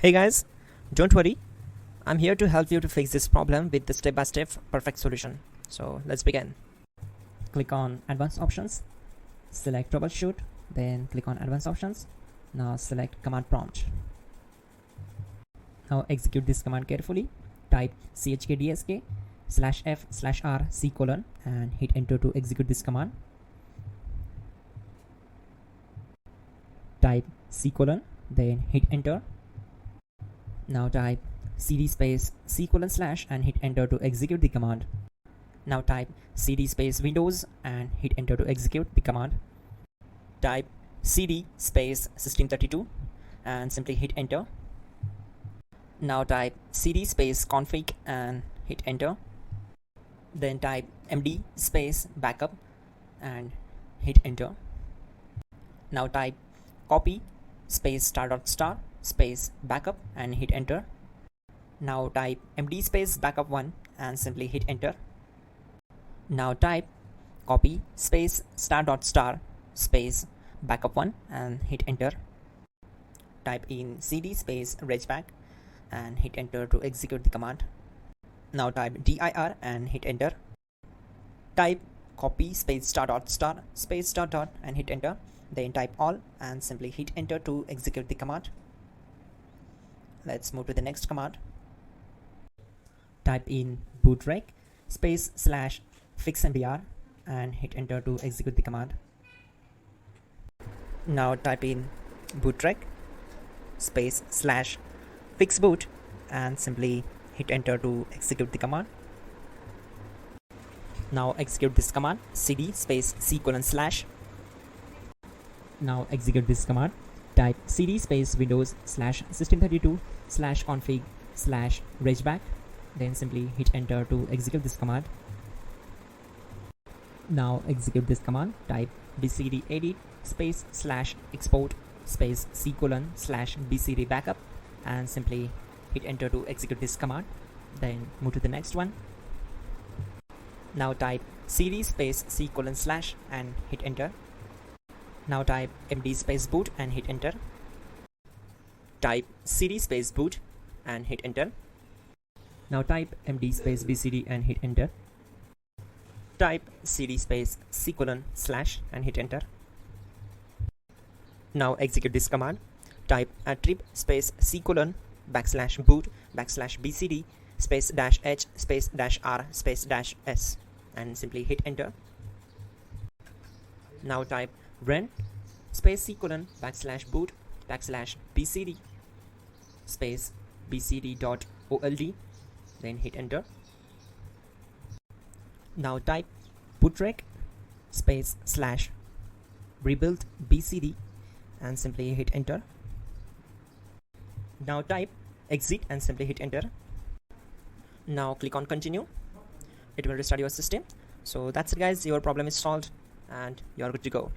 Hey guys, don't worry, I'm here to help you to fix this problem with the step-by-step perfect solution. So let's begin. Click on Advanced Options, select Troubleshoot, then click on Advanced Options. Now select Command Prompt. Now execute this command carefully. Type chkdsk/f/r:/c: and hit enter to execute this command. Type c:, then hit enter. Now type cd space c:/ and hit enter to execute the command. Now type cd space Windows and hit enter to execute the command. Type cd space system32 and simply hit enter. Now type cd space config and hit enter. Then type md space backup and hit enter. Now type copy space *** space backup and hit enter. Now type md space backup1 and simply hit enter. Now type copy space *** space backup1 and hit enter. Type in cd space regback and hit enter to execute the command. Now type dir and hit enter. Type copy space *** space ... and hit enter. Then type all and simply hit enter to execute the command. Let's move to the next command. Type in bootrec space /fixmdr and hit enter to execute the command. Now type in bootrec space /fixboot and simply hit enter to execute the command. Now execute this command cd space c:/. Now execute this command. Type cd space Windows /system32/config/regback. Then simply hit enter to execute this command. Now execute this command. Type bcd edit space /export space c:/ bcd backup and simply hit enter to execute this command. Then move to the next one. Now type cd space c:/ and hit enter. Now type md space boot and hit enter. Type cd space boot and hit enter. Now type md space bcd and hit enter. Type cd space c:/ and hit enter. Now execute this command. Type attrib space c:/ \boot \bcd space -h space -r space -s and simply hit enter. Now type run space c:/ \boot \bcd space bcd.old, then hit enter. Now type bootrec space /rebuild bcd and simply hit enter. Now type exit and simply hit enter. Now click on continue. It will restart your system. So that's it guys, your problem is solved and you are good to go.